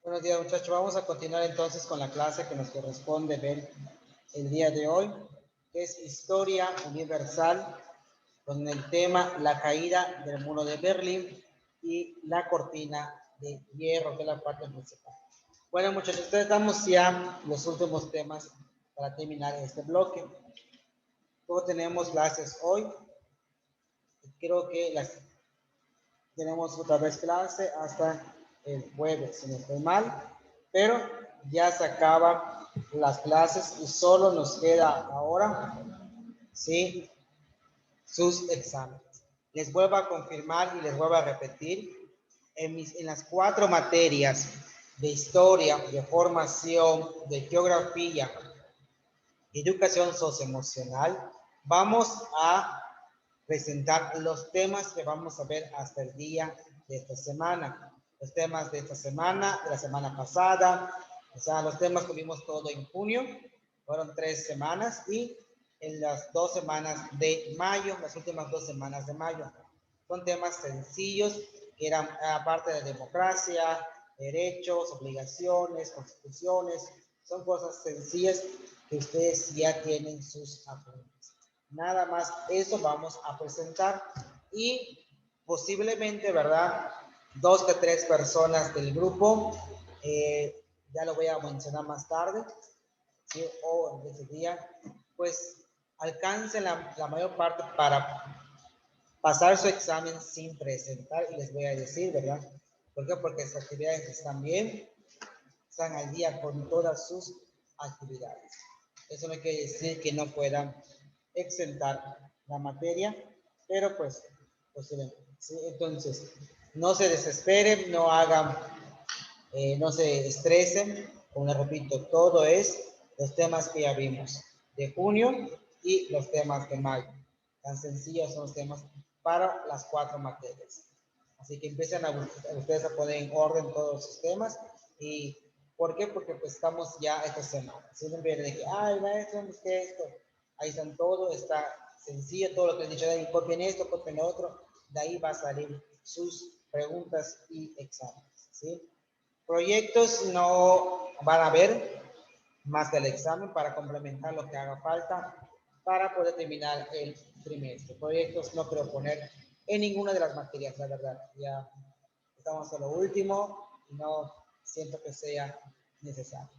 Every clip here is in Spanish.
Buenos días, muchachos. Vamos a continuar entonces con la clase que nos corresponde ver el día de hoy, que es Historia Universal, con el tema La caída del muro de Berlín y la cortina de hierro, que es la parte principal. Bueno, muchachos, entonces estamos ya los últimos temas para terminar este bloque. Luego tenemos clases hoy. Creo que tenemos otra vez clase hasta el jueves, si no estoy mal, pero ya se acaban las clases y solo nos queda ahora, sí, sus exámenes. Les vuelvo a confirmar y les vuelvo a repetir, en las 4 materias de historia, de formación, de geografía, educación socioemocional, vamos a presentar los temas que vamos a ver hasta el día de esta semana. Los temas de esta semana, de la semana pasada, o sea, los temas que vimos todo en junio, fueron 3 semanas, y en las 2 semanas de mayo, las últimas 2 semanas de mayo. Son temas sencillos, que eran aparte de democracia, derechos, obligaciones, constituciones, son cosas sencillas que ustedes ya tienen sus apuntes. Nada más eso vamos a presentar y posiblemente, ¿verdad? 2 de 3 personas del grupo, ya lo voy a mencionar más tarde, ¿sí? O en ese día, pues alcancen la mayor parte para pasar su examen sin presentar, y les voy a decir, ¿verdad? ¿Por qué? Porque sus actividades están bien, están al día con todas sus actividades. Eso no quiere decir que no puedan exentar la materia, pero pues posiblemente. ¿Sí? Entonces, no se desesperen, no hagan, no se estresen. Como les repito, todo es los temas que ya vimos de junio y los temas de mayo. Tan sencillos son los temas para las 4 materias. Así que empiezan ustedes a poner en orden todos sus temas. ¿Y por qué? Porque pues estamos ya esta semana. Si no viene de que, ay, maestro, ¿qué es esto? Ahí están todo, está sencillo, todo lo que les he dicho, de ahí copien esto, copien lo otro, de ahí va a salir sus preguntas y exámenes, ¿sí? Proyectos no van a haber más del examen para complementar lo que haga falta para poder terminar el trimestre. Proyectos no quiero poner en ninguna de las materias, la verdad. Ya estamos a lo último y no siento que sea necesario.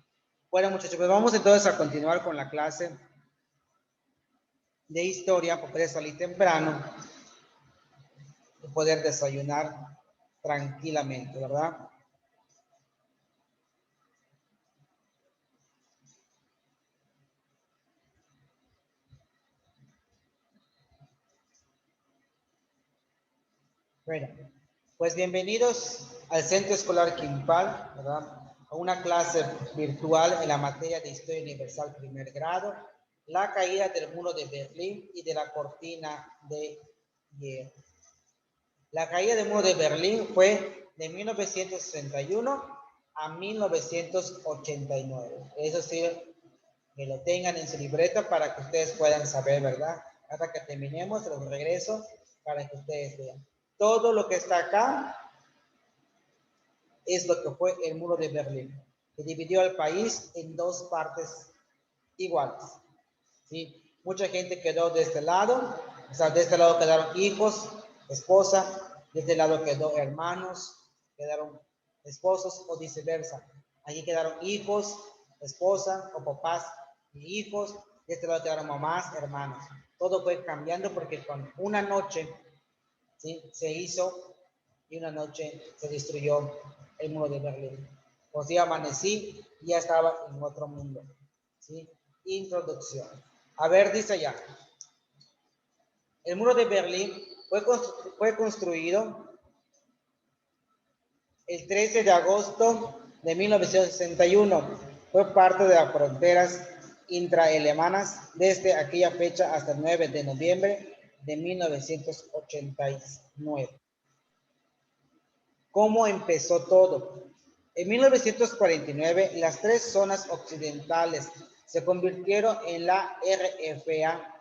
Bueno, muchachos, pues vamos entonces a continuar con la clase de historia, porque salir temprano y poder desayunar tranquilamente, ¿verdad? Bueno, pues bienvenidos al Centro Escolar Quimpal, ¿verdad? A una clase virtual en la materia de Historia Universal primer grado, la caída del muro de Berlín y de la cortina de hierro. La caída del muro de Berlín fue de 1961 a 1989. Eso sí, que lo tengan en su libreta para que ustedes puedan saber, ¿verdad? Hasta que terminemos, los regreso para que ustedes vean. Todo lo que está acá es lo que fue el muro de Berlín, que dividió al país en 2 partes iguales, ¿sí? Mucha gente quedó de este lado, o sea, de este lado quedaron hijos, esposa, de este lado quedó hermanos, quedaron esposos o viceversa. Allí quedaron hijos, esposa o papás y hijos, de este lado quedaron mamás, hermanos. Todo fue cambiando porque con una noche, ¿sí?, se hizo y una noche se destruyó el muro de Berlín. Pues ya amanecí y ya estaba en otro mundo, ¿sí? Introducción. A ver, dice ya. El muro de Berlín fue construido el 13 de agosto de 1961. Fue parte de las fronteras intraalemanas desde aquella fecha hasta el 9 de noviembre de 1989. ¿Cómo empezó todo? En 1949, las 3 zonas occidentales se convirtieron en la RFA.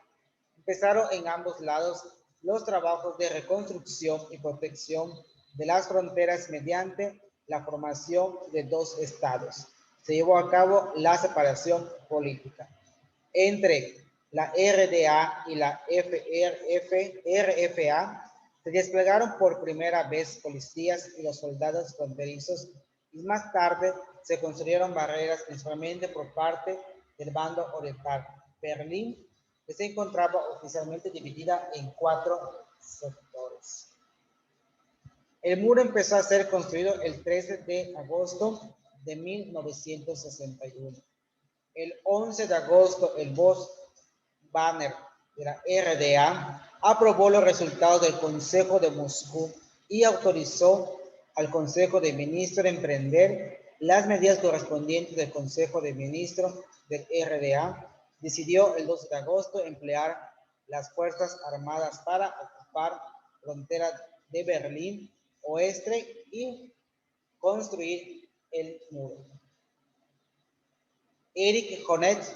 Empezaron en ambos lados los trabajos de reconstrucción y protección de las fronteras mediante la formación de dos estados. Se llevó a cabo la separación política entre la RDA y la RFA. Se desplegaron por primera vez policías y los soldados fronterizos y más tarde se construyeron barreras principalmente por parte del bando oriental. Berlín, que se encontraba oficialmente dividida en 4 sectores. El muro empezó a ser construido el 13 de agosto de 1961. El 11 de agosto, el Bonn-Banner de la RDA aprobó los resultados del Consejo de Moscú y autorizó al Consejo de Ministros a emprender las medidas correspondientes del Consejo de Ministros del RDA. Decidió el 12 de agosto emplear las Fuerzas Armadas para ocupar la frontera de Berlín Oeste y construir el muro. Erich Honecker,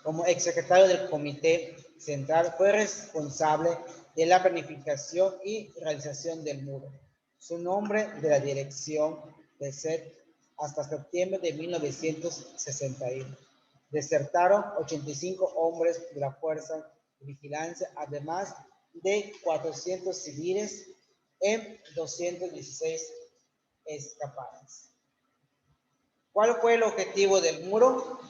como exsecretario del Comité Central, fue responsable de la planificación y realización del muro. Su nombre de la dirección de SET hasta septiembre de 1961. Desertaron 85 hombres de la Fuerza de Vigilancia, además de 400 civiles en 216 escapadas. ¿Cuál fue el objetivo del muro?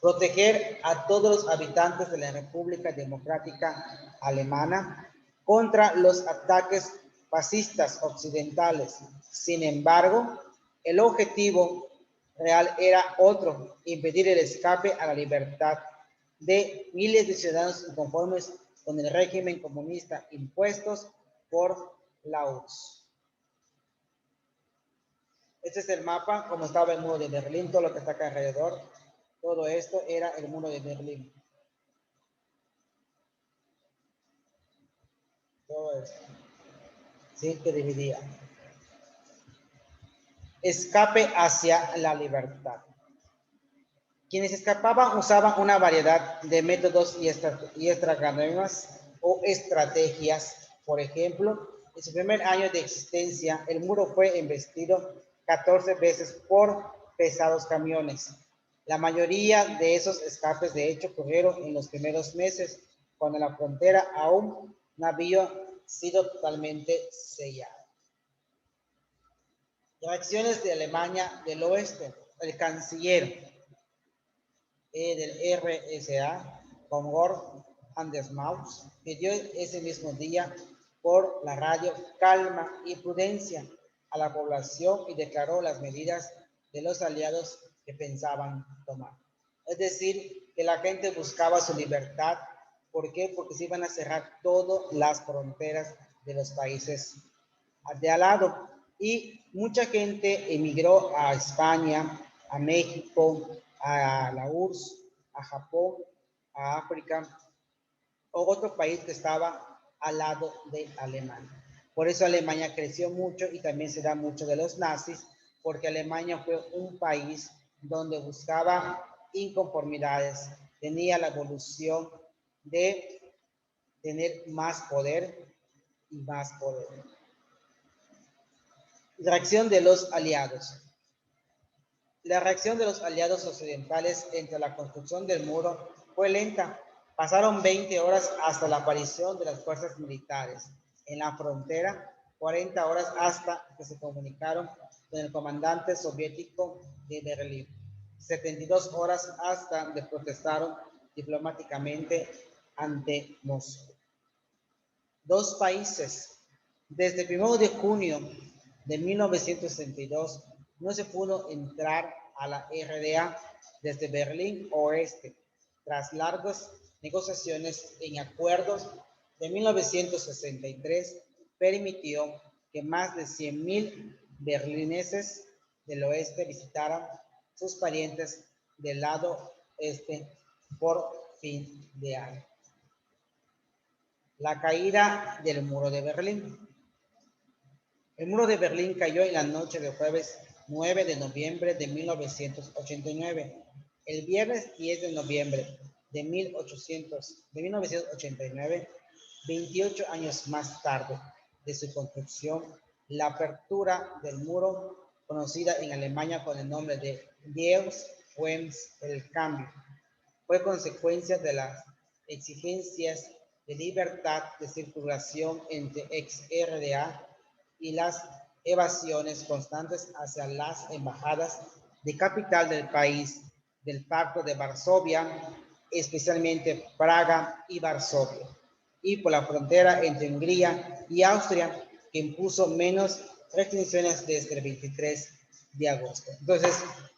Proteger a todos los habitantes de la República Democrática Alemana contra los ataques fascistas occidentales. Sin embargo, el objetivo real era otro: impedir el escape a la libertad de miles de ciudadanos inconformes con el régimen comunista impuestos por la URSS. Este es el mapa, como estaba el muro de Berlín, todo lo que está acá alrededor. Todo esto era el muro de Berlín. Todo esto. Sí, que dividía. Escape hacia la libertad. Quienes escapaban usaban una variedad de métodos y estratagemas o estrategias. Por ejemplo, en su primer año de existencia, el muro fue embestido 14 veces por pesados camiones. La mayoría de esos escapes, de hecho, ocurrieron en los primeros meses, cuando la frontera aún no había sido totalmente sellada. Reacciones de Alemania del Oeste. El canciller del RSA, von Andersmaus, pidió ese mismo día por la radio calma y prudencia a la población y declaró las medidas de los aliados que pensaban tomar. Es decir, que la gente buscaba su libertad. ¿Por qué? Porque se iban a cerrar todas las fronteras de los países de al lado. Y mucha gente emigró a España, a México, a la URSS, a Japón, a África o otro país que estaba al lado de Alemania. Por eso Alemania creció mucho y también se da mucho de los nazis, porque Alemania fue un país donde buscaba inconformidades, tenía la evolución de tener más poder y más poder. Reacción de los aliados. La reacción de los aliados occidentales entre la construcción del muro fue lenta. Pasaron 20 horas hasta la aparición de las fuerzas militares en la frontera, 40 horas hasta que se comunicaron con el comandante soviético de Berlín, 72 horas hasta que protestaron diplomáticamente ante Moscú. Dos países. Desde el 1 de junio de 1962 no se pudo entrar a la RDA desde Berlín Oeste. Tras largas negociaciones en acuerdos de 1963, permitió que más de 100.000 berlineses del oeste visitaran sus parientes del lado este por fin de año. La caída del muro de Berlín. El muro de Berlín cayó en la noche del jueves 9 de noviembre de 1989. El viernes 10 de noviembre de 1989, 28 años más tarde de su construcción, la apertura del muro, conocida en Alemania con el nombre de Diez Wends el Cambio, fue consecuencia de las exigencias de libertad de circulación entre ex-RDA y las evasiones constantes hacia las embajadas de capital del país del Pacto de Varsovia, especialmente Praga y Varsovia, y por la frontera entre Hungría y Austria, que impuso menos restricciones desde el 23 de agosto. Entonces,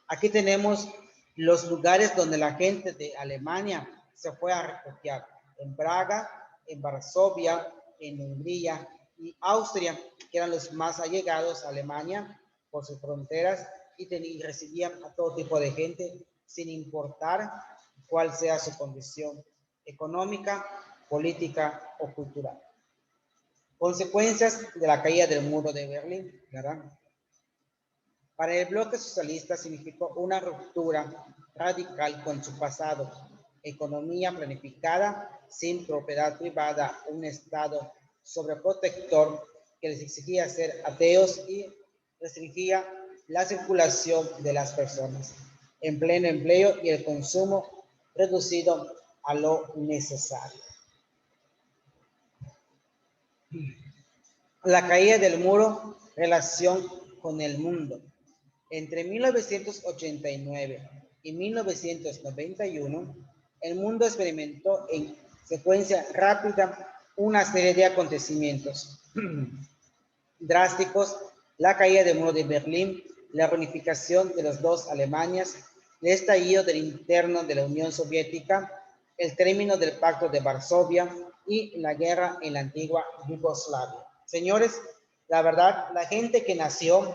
aquí tenemos los lugares donde la gente de Alemania se fue a refugiar: en Praga, en Varsovia, en Hungría y Austria, que eran los más allegados a Alemania por sus fronteras, y recibían a todo tipo de gente sin importar cuál sea su condición económica, política o cultural. Consecuencias de la caída del muro de Berlín, ¿verdad? Para el bloque socialista significó una ruptura radical con su pasado: economía planificada, sin propiedad privada, un Estado sobreprotector que les exigía ser ateos y restringía la circulación de las personas, en pleno empleo y el consumo reducido a lo necesario. La caída del muro, relación con el mundo. Entre 1989 y 1991, el mundo experimentó en secuencia rápida una serie de acontecimientos drásticos: la caída del muro de Berlín, la reunificación de las dos Alemanias, el estallido del interno de la Unión Soviética, el término del Pacto de Varsovia y la guerra en la antigua Yugoslavia. Señores, la verdad, la gente que nació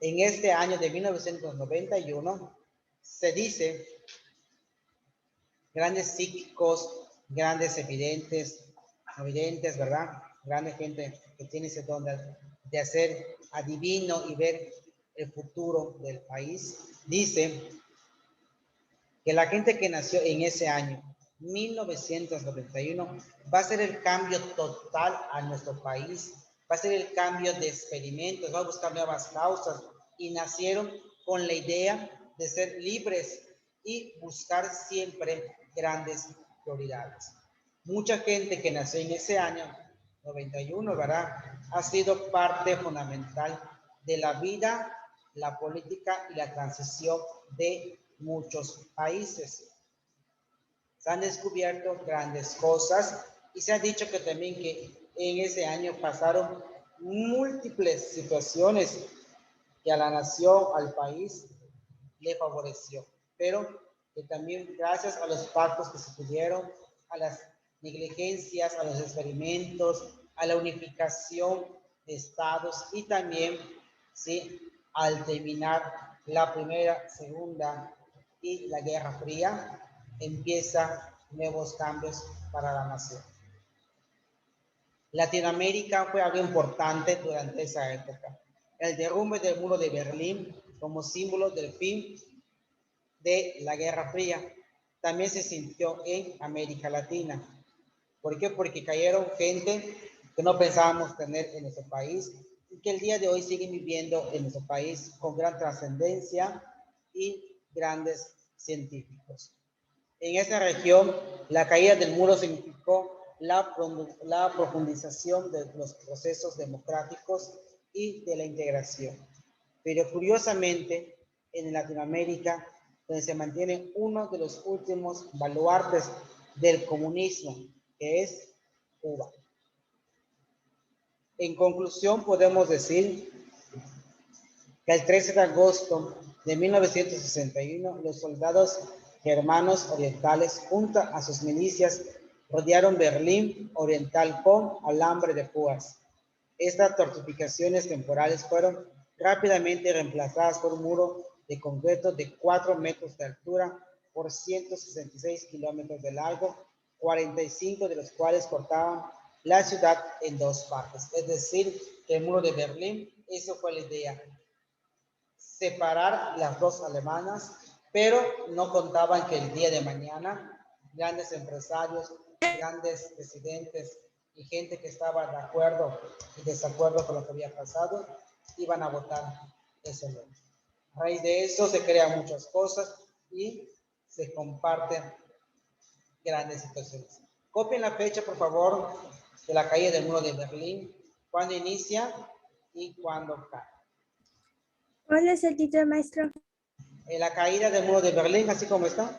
en este año de 1991, se dice, grandes psíquicos, grandes evidentes, ¿verdad? Grande gente que tiene ese don de hacer adivino y ver el futuro del país. Dice que la gente que nació en ese año, 1991, va a ser el cambio total a nuestro país, va a ser el cambio de experimentos, va a buscar nuevas causas, y nacieron con la idea de ser libres y buscar siempre grandes prioridades. Mucha gente que nació en ese año 91, ¿verdad?, ha sido parte fundamental de la vida, la política y la transición de muchos países. Se han descubierto grandes cosas y se ha dicho que también que en ese año pasaron múltiples situaciones que a la nación, al país, le favoreció, pero que también gracias a los pactos que se tuvieron, a las negligencias, a los experimentos, a la unificación de estados y también, sí, al terminar la Primera, Segunda y la Guerra Fría, empieza nuevos cambios para la nación. Latinoamérica fue algo importante durante esa época. El derrumbe del muro de Berlín como símbolo del fin de la Guerra Fría también se sintió en América Latina. ¿Por qué? Porque cayeron gente que no pensábamos tener en nuestro país y que el día de hoy siguen viviendo en nuestro país con gran trascendencia y grandes científicos. En esa región, la caída del muro significó la profundización de los procesos democráticos y de la integración. Pero curiosamente, en Latinoamérica, donde se mantiene uno de los últimos baluartes del comunismo, que es Cuba. En conclusión, podemos decir que el 13 de agosto de 1961, los soldados germanos orientales, junto a sus milicias, rodearon Berlín Oriental con alambre de púas. Estas fortificaciones temporales fueron rápidamente reemplazadas por un muro de concreto de 4 metros de altura por 166 kilómetros de largo, 45 de los cuales cortaban la ciudad en dos partes. Es decir, que el muro de Berlín, eso fue la idea: separar las dos alemanas, pero no contaban que el día de mañana grandes empresarios, grandes presidentes, y gente que estaba de acuerdo y desacuerdo con lo que había pasado, iban a votar ese ley. A raíz de eso se crean muchas cosas y se comparten grandes situaciones. Copien la fecha, por favor, de la caída del muro de Berlín, cuándo inicia y cuándo cae. ¿Cuál es el título, maestro? La caída del muro de Berlín, así como está.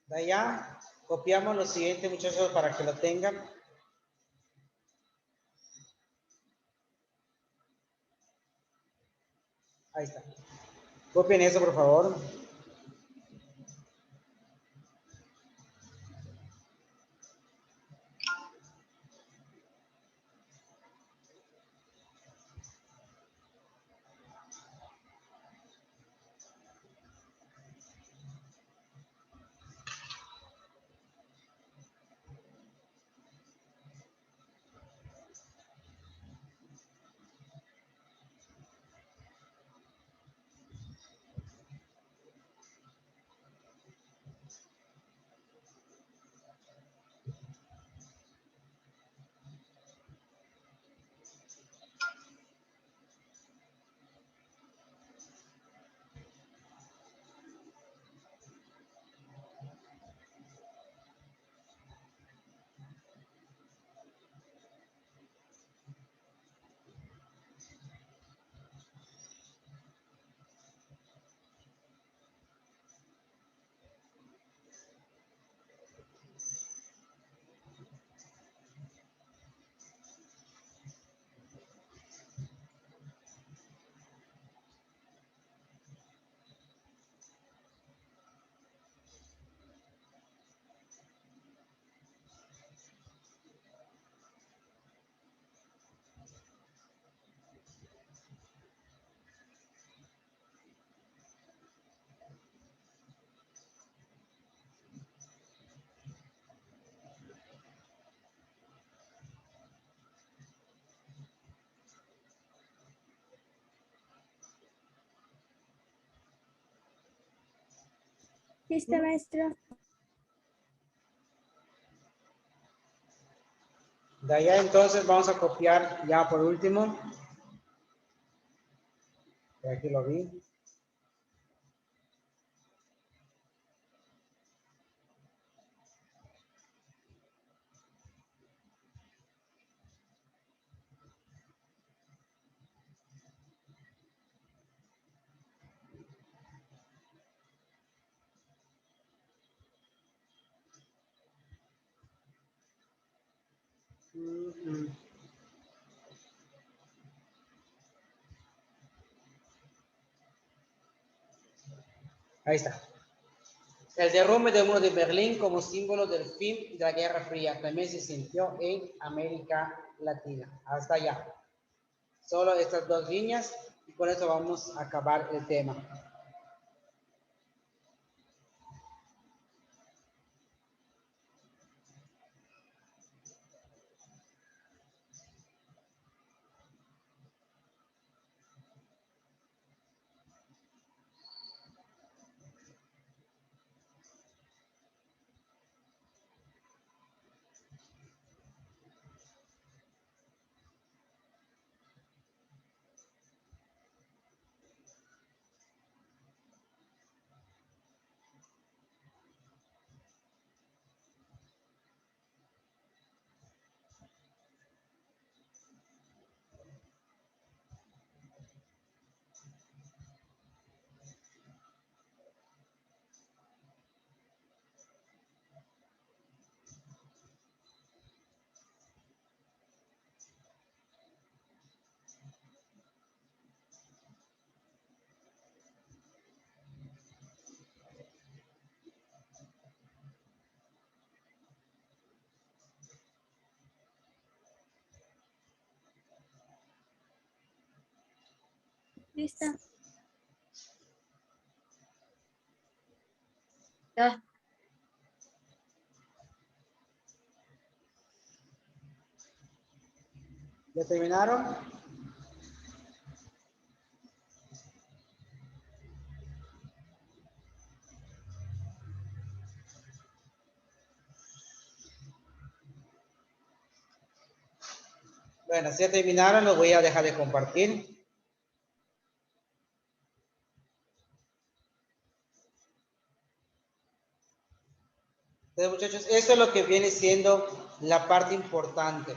De allá copiamos lo siguiente, muchachos, para que lo tengan. Ahí está. Copien eso, por favor. ¿Listo, maestro? De allá entonces vamos a copiar ya por último. Aquí lo vi. Ahí está. El derrumbe del muro de Berlín como símbolo del fin de la Guerra Fría también se sintió en América Latina. Hasta allá. Solo estas dos líneas y con eso vamos a acabar el tema. Lista. Ya. ¿Ya terminaron? Bueno, si ya terminaron, los voy a dejar de compartir. Entonces, muchachos, esto es lo que viene siendo la parte importante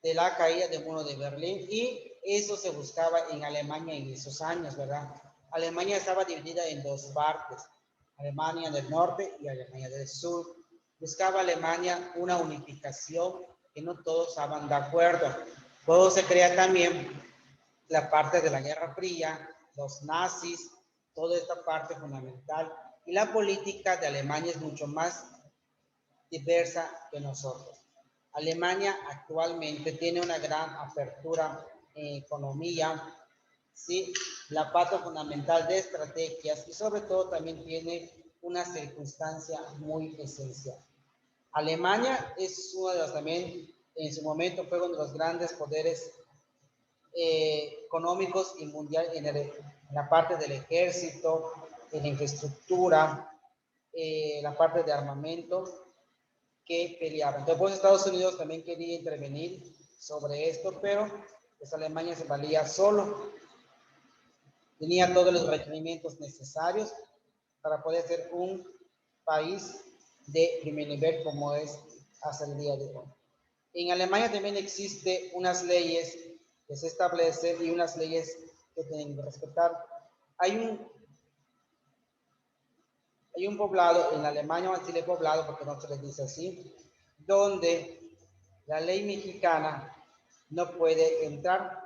de la caída del muro de Berlín, y eso se buscaba en Alemania en esos años, ¿verdad? Alemania estaba dividida en dos partes, Alemania del norte y Alemania del sur. Buscaba Alemania una unificación que no todos estaban de acuerdo. Luego se crea también la parte de la Guerra Fría, los nazis, toda esta parte fundamental, y la política de Alemania es mucho más diversa que nosotros. Alemania actualmente tiene una gran apertura en economía, ¿sí? La parte fundamental de estrategias, y sobre todo también tiene una circunstancia muy esencial. Alemania es uno de los también, en su momento fue uno de los grandes poderes económicos y mundial en la parte del ejército, en la infraestructura, la parte de armamento, que peleaban. Después Estados Unidos también quería intervenir sobre esto, pero pues Alemania se valía solo. Tenía todos los requerimientos necesarios para poder ser un país de primer nivel como es hasta el día de hoy. En Alemania también existe unas leyes que se establecen y unas leyes que tienen que respetar. Hay un poblado en Alemania, vamos a decirle poblado porque no se les dice así, donde la ley mexicana no puede entrar,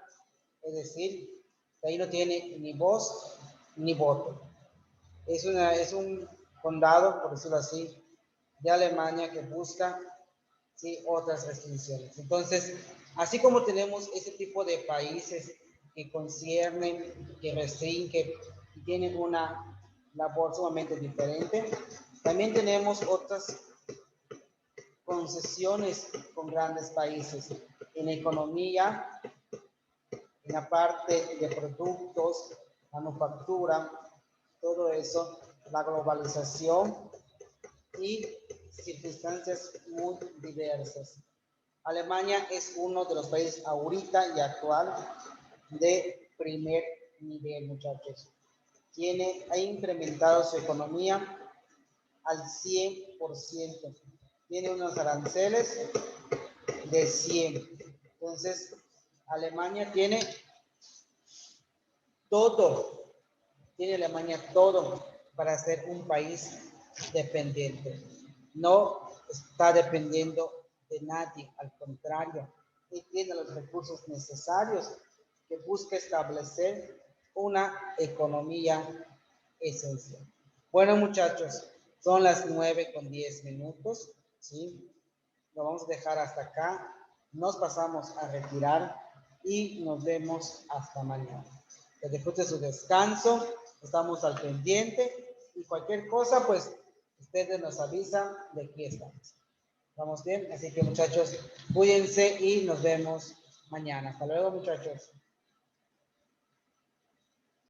es decir, ahí no tiene ni voz ni voto. Es un condado, por decirlo así, de Alemania que busca, ¿sí?, otras restricciones. Entonces, así como tenemos ese tipo de países que conciernen, que restringen, y tienen una labor sumamente diferente, también tenemos otras concesiones con grandes países en la economía, en la parte de productos, manufactura, todo eso, la globalización y circunstancias muy diversas. Alemania es uno de los países ahorita y actual de primer nivel, muchachos. Ha incrementado su economía al 100%. Tiene unos aranceles de 100. Entonces, Alemania tiene todo. Tiene Alemania todo para ser un país dependiente. No está dependiendo de nadie, al contrario, y tiene los recursos necesarios que busca establecer una economía esencial. Bueno, muchachos, son las 9:10, ¿sí? Lo vamos a dejar hasta acá. Nos pasamos a retirar y nos vemos hasta mañana. Que disfrute su descanso. Estamos al pendiente y cualquier cosa, pues ustedes nos avisan, de aquí estamos. ¿Vamos bien? Así que, muchachos, cuídense y nos vemos mañana. Hasta luego, muchachos.